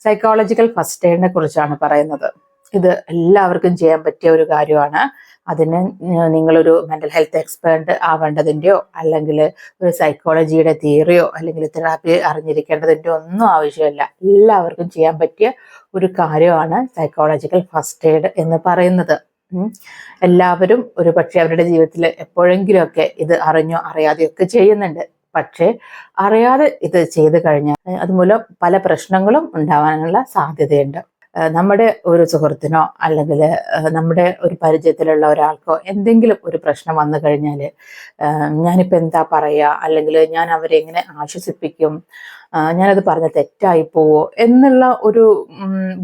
Psychological first എയ്ഡിനെ കുറിച്ചാണ് പറയുന്നത്. ഇത് എല്ലാവർക്കും ചെയ്യാൻ പറ്റിയ ഒരു കാര്യമാണ്. അതിന് നിങ്ങളൊരു മെൻ്റൽ ഹെൽത്ത് എക്സ്പേർട്ട് ആവേണ്ടതിൻ്റെയോ അല്ലെങ്കിൽ ഒരു സൈക്കോളജിയുടെ തിയറിയോ അല്ലെങ്കിൽ തെറാപ്പി അറിഞ്ഞിരിക്കേണ്ടതിൻ്റെയോ ഒന്നും ആവശ്യമില്ല. എല്ലാവർക്കും ചെയ്യാൻ പറ്റിയ ഒരു കാര്യമാണ് സൈക്കോളജിക്കൽ ഫസ്റ്റ് എയ്ഡ് എന്ന് പറയുന്നത്. എല്ലാവരും ഒരു പക്ഷേ അവരുടെ ജീവിതത്തിൽ എപ്പോഴെങ്കിലുമൊക്കെ ഇത് അറിഞ്ഞോ അറിയാതെയോ ഒക്കെ ചെയ്യുന്നുണ്ട്. പക്ഷേ അറിയാതെ ഇത് ചെയ്തു കഴിഞ്ഞാൽ അതുമൂലം പല പ്രശ്നങ്ങളും ഉണ്ടാവാനുള്ള സാധ്യതയുണ്ട്. നമ്മുടെ ഒരു സുഹൃത്തിനോ അല്ലെങ്കിൽ നമ്മുടെ ഒരു പരിചയത്തിലുള്ള ഒരാൾക്കോ എന്തെങ്കിലും ഒരു പ്രശ്നം വന്നു കഴിഞ്ഞാൽ ഞാനിപ്പോൾ എന്താ പറയുക, അല്ലെങ്കിൽ ഞാൻ അവരെ എങ്ങനെ ആശ്വസിപ്പിക്കും, ഞാനത് പറഞ്ഞ തെറ്റായി പോവോ എന്നുള്ള ഒരു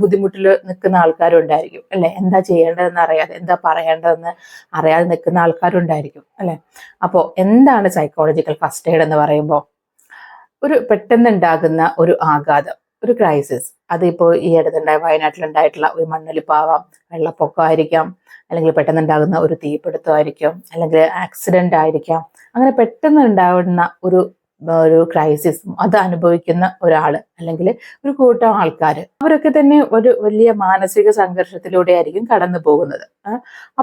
ബുദ്ധിമുട്ടിൽ നിൽക്കുന്ന ആൾക്കാരുണ്ടായിരിക്കും അല്ലേ. എന്താ ചെയ്യേണ്ടതെന്ന് അറിയാതെ, എന്താ പറയേണ്ടതെന്ന് അറിയാതെ നിൽക്കുന്ന ആൾക്കാരുണ്ടായിരിക്കും അല്ലേ. അപ്പോൾ എന്താണ് സൈക്കോളജിക്കൽ ഫസ്റ്റ് എയ്ഡ് എന്ന് പറയുമ്പോൾ? ഒരു പെട്ടെന്നുണ്ടാകുന്ന ഒരു ആഘാതം, ഒരു ക്രൈസിസ്, അതിപ്പോൾ ഈ അടുത്തുണ്ടായ വയനാട്ടിലുണ്ടായിട്ടുള്ള ഒരു മണ്ണൊലിപ്പാവാം, വെള്ളപ്പൊക്കമായിരിക്കാം, അല്ലെങ്കിൽ പെട്ടെന്നുണ്ടാകുന്ന ഒരു തീപിടുത്തമായിരിക്കും, അല്ലെങ്കിൽ ആക്സിഡൻ്റ് ആയിരിക്കാം. അങ്ങനെ പെട്ടെന്ന് ഉണ്ടാകുന്ന ഒരു ക്രൈസിസ് അത് അനുഭവിക്കുന്ന ഒരാൾ അല്ലെങ്കിൽ ഒരു കൂട്ടം ആൾക്കാർ, അവരൊക്കെ തന്നെ ഒരു വലിയ മാനസിക സംഘർഷത്തിലൂടെ ആയിരിക്കും കടന്നു പോകുന്നത്.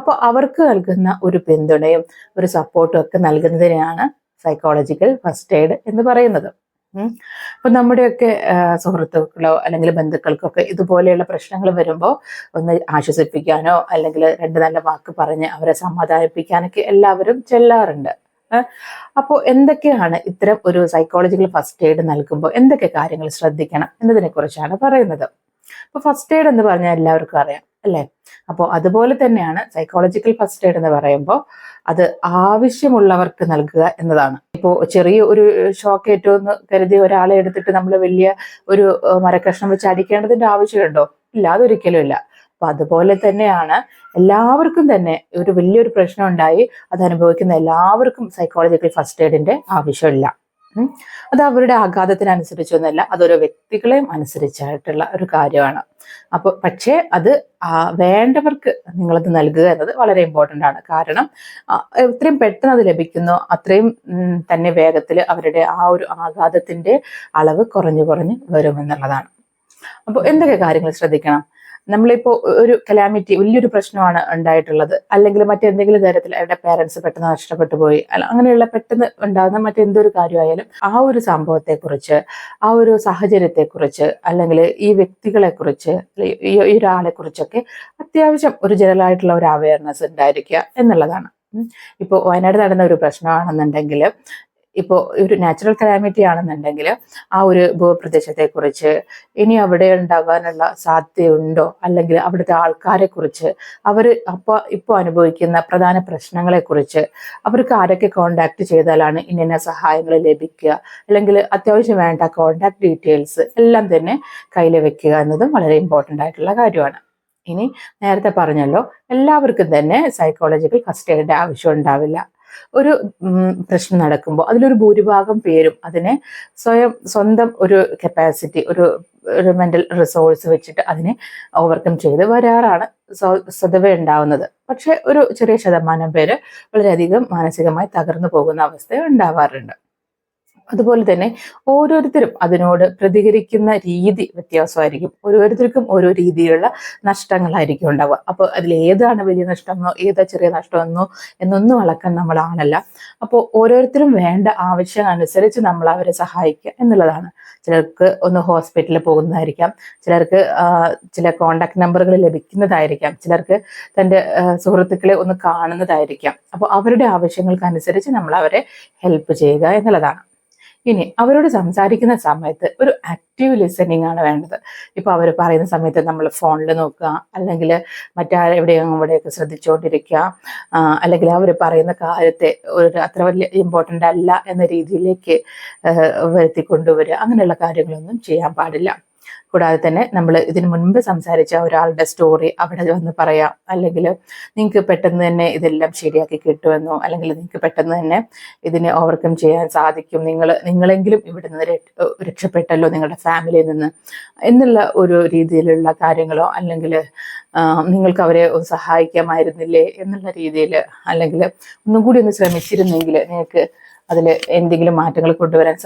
അപ്പോൾ അവർക്ക് നൽകുന്ന ഒരു പിന്തുണയും ഒരു സപ്പോർട്ടും ഒക്കെ നൽകുന്നതിനാണ് സൈക്കോളജിക്കൽ ഫസ്റ്റ് എയ്ഡ് എന്ന് പറയുന്നത്. അപ്പൊ നമ്മുടെയൊക്കെ സുഹൃത്തുക്കളോ അല്ലെങ്കിൽ ബന്ധുക്കൾക്കൊക്കെ ഇതുപോലെയുള്ള പ്രശ്നങ്ങൾ വരുമ്പോൾ ഒന്ന് ആശ്വസിപ്പിക്കാനോ അല്ലെങ്കിൽ രണ്ട് നല്ല വാക്ക് പറഞ്ഞ് അവരെ സമാധാനിപ്പിക്കാനൊക്കെ എല്ലാവരും ചെല്ലാറുണ്ട്. അപ്പോൾ എന്തൊക്കെയാണ് ഇത്തരം ഒരു സൈക്കോളജിക്കൽ ഫസ്റ്റ് എയ്ഡ് നൽകുമ്പോൾ എന്തൊക്കെ കാര്യങ്ങൾ ശ്രദ്ധിക്കണം എന്നതിനെ കുറിച്ചാണ് പറയുന്നത്. അപ്പോൾ ഫസ്റ്റ് എയ്ഡ് എന്ന് പറഞ്ഞാൽ എല്ലാവർക്കും അറിയാം അല്ലേ. അപ്പോൾ അതുപോലെ തന്നെയാണ് സൈക്കോളജിക്കൽ ഫസ്റ്റ് എയ്ഡ് എന്ന് പറയുമ്പോൾ അത് ആവശ്യമുള്ളവർക്ക് നൽകുക എന്നതാണ്. ഇപ്പോൾ ചെറിയ ഒരു ഷോക്ക് ഏറ്റവും കരുതി ഒരാളെ എടുത്തിട്ട് നമ്മൾ വലിയ ഒരു മരക്കഷ്ണം വെച്ച് അടിക്കേണ്ടതിന്റെ ആവശ്യമുണ്ടോ? ഇല്ല, അതൊരിക്കലും ഇല്ല. അപ്പൊ അതുപോലെ തന്നെയാണ് എല്ലാവർക്കും തന്നെ ഒരു വലിയൊരു പ്രശ്നം ഉണ്ടായി അത് അനുഭവിക്കുന്ന എല്ലാവർക്കും സൈക്കോളജിക്കൽ ഫസ്റ്റ് എയ്ഡിന്റെ ആവശ്യമില്ല. അത് അവരുടെ ആഘാതത്തിനനുസരിച്ചൊന്നുമല്ല, അതൊരു വ്യക്തികളെയും അനുസരിച്ചായിട്ടുള്ള ഒരു കാര്യമാണ്. അപ്പോൾ പക്ഷേ അത് വേണ്ടവർക്ക് നിങ്ങളത് നൽകുക എന്നത് വളരെ ഇമ്പോർട്ടൻ്റ് ആണ്. കാരണം എത്രയും പെട്ടെന്ന് അത് ലഭിക്കുന്നോ അത്രയും തന്നെ വേഗത്തിൽ അവരുടെ ആ ഒരു ആഘാതത്തിന്റെ അളവ് കുറഞ്ഞു വരുമെന്നുള്ളതാണ്. അപ്പോൾ എന്തൊക്കെ കാര്യങ്ങൾ ശ്രദ്ധിക്കണം? നമ്മളിപ്പോൾ ഒരു കലാമിറ്റി, വലിയൊരു പ്രശ്നമാണ് ഉണ്ടായിട്ടുള്ളത്, അല്ലെങ്കിൽ മറ്റെന്തെങ്കിലും തരത്തിൽ അവരുടെ പേരൻസ് പെട്ടെന്ന് നഷ്ടപ്പെട്ടു പോയി, അങ്ങനെയുള്ള പെട്ടെന്ന് ഉണ്ടാകുന്ന മറ്റെന്തൊരു കാര്യമായാലും ആ ഒരു സംഭവത്തെക്കുറിച്ച്, ആ ഒരു സാഹചര്യത്തെക്കുറിച്ച്, അല്ലെങ്കിൽ ഈ വ്യക്തികളെക്കുറിച്ച്, ഈ ഒരാളെ കുറിച്ചൊക്കെ അത്യാവശ്യം ഒരു ജനറലായിട്ടുള്ള ഒരു അവയർനെസ് ഉണ്ടായിരിക്കുക എന്നുള്ളതാണ്. ഇപ്പോൾ വയനാട് നടന്ന ഒരു പ്രശ്നമാണെന്നുണ്ടെങ്കിൽ, ഇപ്പോൾ ഒരു നാച്ചുറൽ കലാമിറ്റി ആണെന്നുണ്ടെങ്കിൽ ആ ഒരു ഭൂപ്രദേശത്തെക്കുറിച്ച്, ഇനി അവിടെ ഉണ്ടാകാനുള്ള സാധ്യതയുണ്ടോ, അല്ലെങ്കിൽ അവിടുത്തെ ആൾക്കാരെ കുറിച്ച്, അവർ ഇപ്പോൾ അനുഭവിക്കുന്ന പ്രധാന പ്രശ്നങ്ങളെക്കുറിച്ച്, അവർക്ക് ആരൊക്കെ കോണ്ടാക്ട് ചെയ്താലാണ് ഇന്ന സഹായങ്ങൾ ലഭിക്കുക, അല്ലെങ്കിൽ അത്യാവശ്യം വേണ്ട കോണ്ടാക്ട് ഡീറ്റെയിൽസ് എല്ലാം തന്നെ കയ്യിൽ വെക്കുക എന്നതും വളരെ ഇമ്പോർട്ടൻ്റ് ആയിട്ടുള്ള കാര്യമാണ്. ഇനി നേരത്തെ പറഞ്ഞല്ലോ, എല്ലാവർക്കും തന്നെ സൈക്കോളജിക്കൽ ഫസ്റ്റ് എയ്ഡിന്റെ ആവശ്യം ഉണ്ടാവില്ല. ഒരു പ്രശ്നം നടക്കുമ്പോൾ അതിലൊരു ഭൂരിഭാഗം പേരും അതിനെ സ്വന്തം ഒരു കപ്പാസിറ്റി, ഒരു മെന്റൽ റിസോഴ്സ് വെച്ചിട്ട് അതിനെ ഓവർകം ചെയ്ത് വരാറാണ് സ്വതവേ ഉണ്ടാവുന്നത്. പക്ഷെ ഒരു ചെറിയ ശതമാനം പേര് വളരെയധികം മാനസികമായി തകർന്നു പോകുന്ന അവസ്ഥ ഉണ്ടാവാറുണ്ട്. അതുപോലെ തന്നെ ഓരോരുത്തരും അതിനോട് പ്രതികരിക്കുന്ന രീതി വ്യത്യാസമായിരിക്കും. ഓരോരുത്തർക്കും ഓരോ രീതിയിലുള്ള നഷ്ടങ്ങളായിരിക്കും ഉണ്ടാവുക. അപ്പോൾ അതിൽ ഏതാണ് വലിയ നഷ്ടമെന്നോ ഏതാ ചെറിയ നഷ്ടമെന്നോ എന്നൊന്നും അളക്കാൻ നമ്മൾ ആളല്ല. അപ്പോൾ ഓരോരുത്തരും വേണ്ട ആവശ്യം അനുസരിച്ച് നമ്മൾ അവരെ സഹായിക്കുക എന്നുള്ളതാണ്. ചിലർക്ക് ഒന്ന് ഹോസ്പിറ്റലിൽ പോകുന്നതായിരിക്കാം, ചിലർക്ക് ചില കോണ്ടാക്ട് നമ്പറുകൾ ലഭിക്കുന്നതായിരിക്കാം, ചിലർക്ക് തൻ്റെ സുഹൃത്തുക്കളെ ഒന്ന് കാണുന്നതായിരിക്കാം. അപ്പോൾ അവരുടെ ആവശ്യങ്ങൾക്കനുസരിച്ച് നമ്മൾ അവരെ ഹെൽപ്പ് ചെയ്യുക എന്നുള്ളതാണ്. ഇനി അവരോട് സംസാരിക്കുന്ന സമയത്ത് ഒരു ആക്റ്റീവ് ലിസണിങ് ആണ് വേണ്ടത്. ഇപ്പോൾ അവർ പറയുന്ന സമയത്ത് നമ്മൾ ഫോണിൽ നോക്കുക, അല്ലെങ്കിൽ മറ്റാരെവിടെയും അവിടെയൊക്കെ ശ്രദ്ധിച്ചുകൊണ്ടിരിക്കുക, അല്ലെങ്കിൽ അവർ പറയുന്ന കാര്യത്തെ ഒരു അത്ര വലിയ ഇമ്പോർട്ടൻ്റ് അല്ല എന്ന രീതിയിലേക്ക് വരുത്തിക്കൊണ്ടുവരിക, അങ്ങനെയുള്ള കാര്യങ്ങളൊന്നും ചെയ്യാൻ പാടില്ല. കൂടാതെ തന്നെ നമ്മൾ ഇതിനു മുൻപ് സംസാരിച്ച ഒരാളുടെ സ്റ്റോറി അവിടെ വന്ന് പറയാം, അല്ലെങ്കിൽ നിങ്ങൾക്ക് പെട്ടെന്ന് തന്നെ ഇതെല്ലാം ശരിയാക്കി കിട്ടുമെന്നോ, അല്ലെങ്കിൽ നിങ്ങൾക്ക് പെട്ടെന്ന് തന്നെ ഇതിനെ ഓവർകം ചെയ്യാൻ സാധിക്കും, നിങ്ങളെങ്കിലും ഇവിടെ നിന്ന് രക്ഷപ്പെട്ടല്ലോ നിങ്ങളുടെ ഫാമിലിയിൽ നിന്ന് എന്നുള്ള ഒരു രീതിയിലുള്ള കാര്യങ്ങളോ, അല്ലെങ്കിൽ നിങ്ങൾക്ക് അവരെ സഹായിക്കാമായിരുന്നില്ലേ എന്നുള്ള രീതിയിൽ, അല്ലെങ്കിൽ ഒന്നും കൂടി ഒന്ന് ശ്രമിച്ചിരുന്നെങ്കിൽ നിങ്ങൾക്ക് അതിൽ എന്തെങ്കിലും മാറ്റങ്ങൾ കൊണ്ടുവരാൻ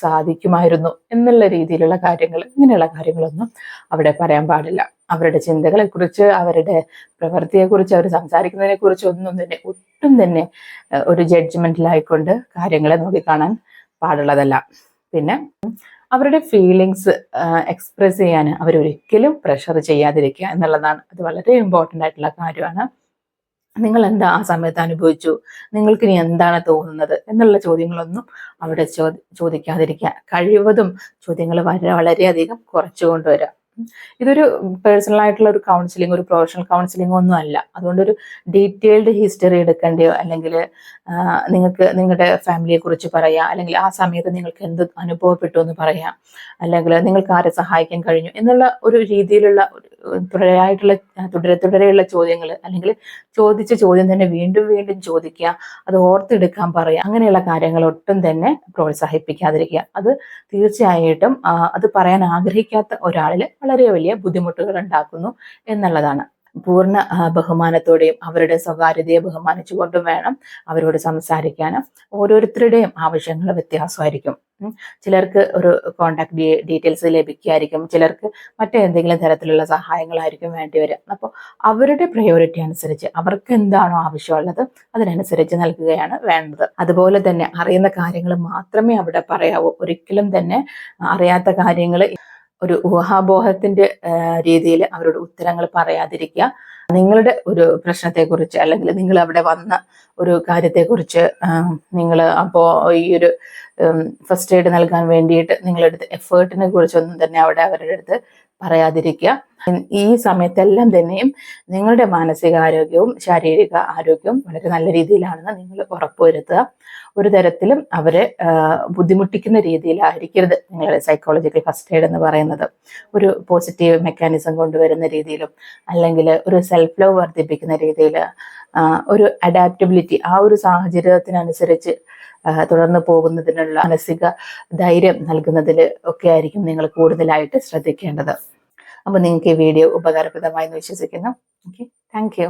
സാധിക്കുമായിരുന്നു എന്നുള്ള രീതിയിലുള്ള കാര്യങ്ങൾ, ഇങ്ങനെയുള്ള കാര്യങ്ങളൊന്നും അവിടെ പറയാൻ പാടില്ല. അവരുടെ ചിന്തകളെ കുറിച്ച്, അവരുടെ പ്രവൃത്തിയെക്കുറിച്ച്, അവർ സംസാരിക്കുന്നതിനെ കുറിച്ച് ഒട്ടും തന്നെ ഒരു ജഡ്ജ്മെന്റിലായിക്കൊണ്ട് കാര്യങ്ങളെ നോക്കിക്കാണാൻ പാടുള്ളതല്ല. പിന്നെ അവരുടെ ഫീലിങ്സ് എക്സ്പ്രസ് ചെയ്യാൻ അവരൊരിക്കലും പ്രഷർ ചെയ്യാതിരിക്കുക എന്നുള്ളതാണ്. അത് വളരെ ഇമ്പോർട്ടൻ്റ് ആയിട്ടുള്ള കാര്യമാണ്. നിങ്ങൾ എന്താ ആ സമയത്ത് അനുഭവിച്ചു, നിങ്ങൾക്ക് ഇനി എന്താണ് തോന്നുന്നത് എന്നുള്ള ചോദ്യങ്ങളൊന്നും അവിടെ ചോദിക്കാതിരിക്കുക. കഴിവതും ചോദ്യങ്ങൾ വളരെയധികം കുറച്ചു കൊണ്ടുവരിക. ഇതൊരു പേഴ്സണൽ ആയിട്ടുള്ള ഒരു കൗൺസിലിംഗ്, ഒരു പ്രൊഫഷണൽ കൗൺസിലിംഗ് ഒന്നും അല്ല. അതുകൊണ്ട് ഒരു ഡീറ്റെയിൽഡ് ഹിസ്റ്ററി എടുക്കേണ്ടയോ, അല്ലെങ്കിൽ നിങ്ങൾക്ക് നിങ്ങളുടെ ഫാമിലിയെ കുറിച്ച് പറയാം, അല്ലെങ്കിൽ ആ സമയത്ത് നിങ്ങൾക്ക് എന്ത് അനുഭവപ്പെട്ടു എന്ന് പറയാം, അല്ലെങ്കിൽ നിങ്ങൾക്ക് ആരെ സഹായിക്കാൻ കഴിഞ്ഞു എന്നുള്ള ഒരു രീതിയിലുള്ള തുടരെയുള്ള ചോദ്യങ്ങൾ, അല്ലെങ്കിൽ ചോദിച്ച ചോദ്യം തന്നെ വീണ്ടും വീണ്ടും ചോദിക്കുക, അത് ഓർത്തെടുക്കാൻ പറയുക, അങ്ങനെയുള്ള കാര്യങ്ങൾ ഒട്ടും തന്നെ പ്രോത്സാഹിപ്പിക്കാതിരിക്കുക. അത് തീർച്ചയായിട്ടും അത് പറയാൻ ആഗ്രഹിക്കാത്ത ഒരാളിൽ വളരെ വലിയ ബുദ്ധിമുട്ടുകൾ ഉണ്ടാക്കുന്നു എന്നുള്ളതാണ്. പൂർണ്ണ ബഹുമാനത്തോടെയും അവരുടെ സ്വകാര്യതയെ ബഹുമാനിച്ചുകൊണ്ടും വേണം അവരോട് സംസാരിക്കാനും. ഓരോരുത്തരുടെയും ആവശ്യങ്ങൾ വ്യത്യാസമായിരിക്കും. ചിലർക്ക് ഒരു കോണ്ടാക്ട് ഡീറ്റെയിൽസ് ലഭിക്കുമായിരിക്കും, ചിലർക്ക് മറ്റേന്തെങ്കിലും തരത്തിലുള്ള സഹായങ്ങളായിരിക്കും വേണ്ടി വരിക. അപ്പോൾ അവരുടെ പ്രയോറിറ്റി അനുസരിച്ച് അവർക്ക് എന്താണോ ആവശ്യമുള്ളത് അതിനനുസരിച്ച് നൽകുകയാണ് വേണ്ടത്. അതുപോലെ തന്നെ അറിയുന്ന കാര്യങ്ങൾ മാത്രമേ അവിടെ പറയാവൂ. ഒരിക്കലും തന്നെ അറിയാത്ത കാര്യങ്ങൾ ഒരു ഊഹാപോഹത്തിന്റെ രീതിയിൽ അവരോട് ഉത്തരങ്ങൾ പറയാതിരിക്കുക. നിങ്ങളുടെ ഒരു പ്രശ്നത്തെക്കുറിച്ച്, അല്ലെങ്കിൽ നിങ്ങൾ അവിടെ വന്ന ഒരു കാര്യത്തെക്കുറിച്ച്, നിങ്ങൾ അപ്പോൾ ഈ ഒരു ഫസ്റ്റ് എയ്ഡ് നൽകാൻ വേണ്ടിയിട്ട് നിങ്ങളെടുത്ത എഫേർട്ടിനെ കുറിച്ചൊന്നും തന്നെ അവിടെ അവരുടെ അടുത്ത് പറയാതിരിക്കുക. ഈ സമയത്തെല്ലാം തന്നെയും നിങ്ങളുടെ മാനസികാരോഗ്യവും ശാരീരിക ആരോഗ്യവും വളരെ നല്ല രീതിയിലാണെന്ന് നിങ്ങൾ ഉറപ്പുവരുത്തുക. ഒരു തരത്തിലും അവരെ ബുദ്ധിമുട്ടിക്കുന്ന രീതിയിലായിരിക്കരുത് നിങ്ങളുടെ സൈക്കോളജിക്കൽ ഫസ്റ്റ് എയ്ഡ് എന്ന് പറയുന്നത്. ഒരു പോസിറ്റീവ് മെക്കാനിസം കൊണ്ടുവരുന്ന രീതിയിലും, അല്ലെങ്കിൽ ഒരു സെൽഫ് ലവ് വർദ്ധിപ്പിക്കുന്ന രീതിയിൽ, ഒരു അഡാപ്റ്റബിലിറ്റി, ആ ഒരു സാഹചര്യത്തിനനുസരിച്ച് തുടർന്ന് പോകുന്നതിനുള്ള മാനസിക ധൈര്യം നൽകുന്നതിൽ ഒക്കെ ആയിരിക്കും നിങ്ങൾ കൂടുതലായിട്ട് ശ്രദ്ധിക്കേണ്ടത്. അപ്പോൾ നിങ്ങൾക്ക് ഈ വീഡിയോ ഉപകാരപ്രദമായി എന്ന് വിശ്വസിക്കുന്നു. Okay, thank you.